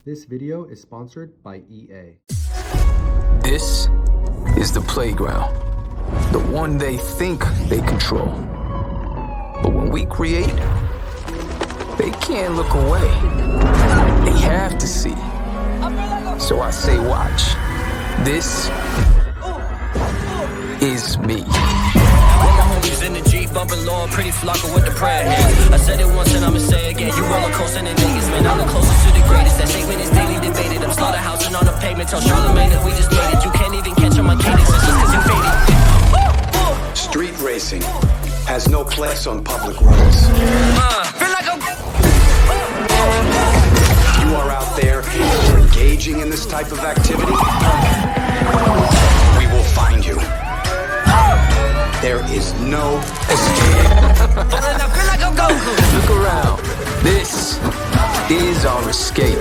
This video is sponsored by EA. This is the playground, the one they think they control. But when we create, they can't look away. They have to see. So I say watch. This is me. In the Jeep, bumping low, pretty flocker with the prayer hands. I said it once and I'ma say again. You roller coasting in Vegas, man. I'm the closest to the greatest. That statement is daily debated. I'm slaughterhousing on the pavement. Tell Charlamagne that we just made it. You can't even catch on my cadence. It's just cause you faded. Street racing has no place on public roads. Feel like You are out there engaging in this type of activity, we will find you. There is no escape. Look around. This is our escape.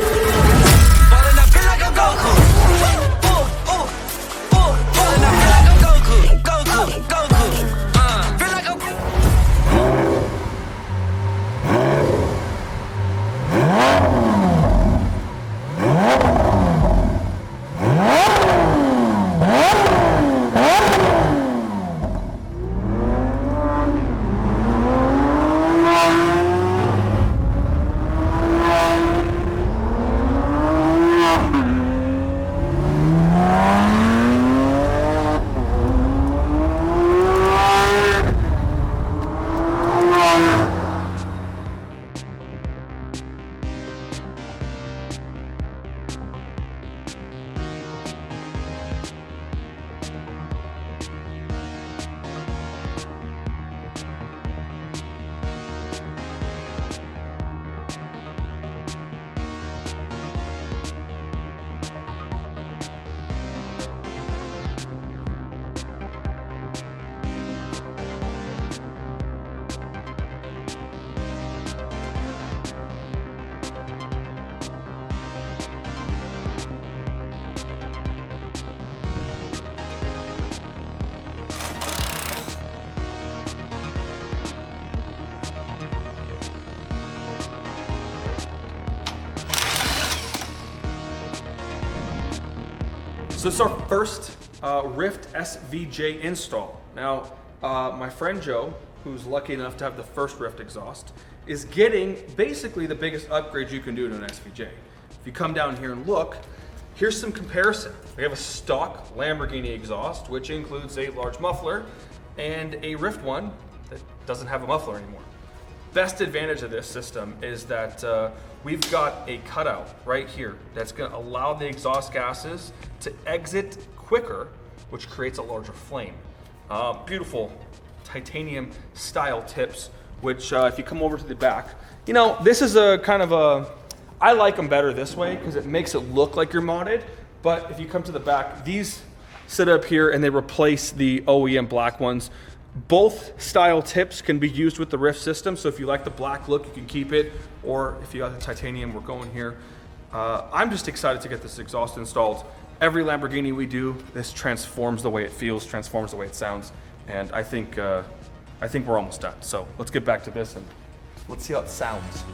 So this is our first RYFT SVJ install. Now, my friend Joe, who's lucky enough to have the first RYFT exhaust, is getting basically the biggest upgrade you can do to an SVJ. If you come down here and look, here's some comparison. We have a stock Lamborghini exhaust, which includes a large muffler, and a RYFT one that doesn't have a muffler anymore. Best advantage of this system is that we've got a cutout right here that's going to allow the exhaust gases to exit quicker, which creates a larger flame. Beautiful titanium style tips, which if you come over to the back, you know, this is a kind of a, I like them better this way because it makes it look like you're modded, but if you come to the back, these sit up here and they replace the OEM black ones. Both style tips can be used with the RYFT system, so if you like the black look, you can keep it, or if you got the titanium, we're going here. I'm just excited to get this exhaust installed. Every Lamborghini we do, this transforms the way it feels, transforms the way it sounds, and I think we're almost done. So let's get back to this and let's see how it sounds.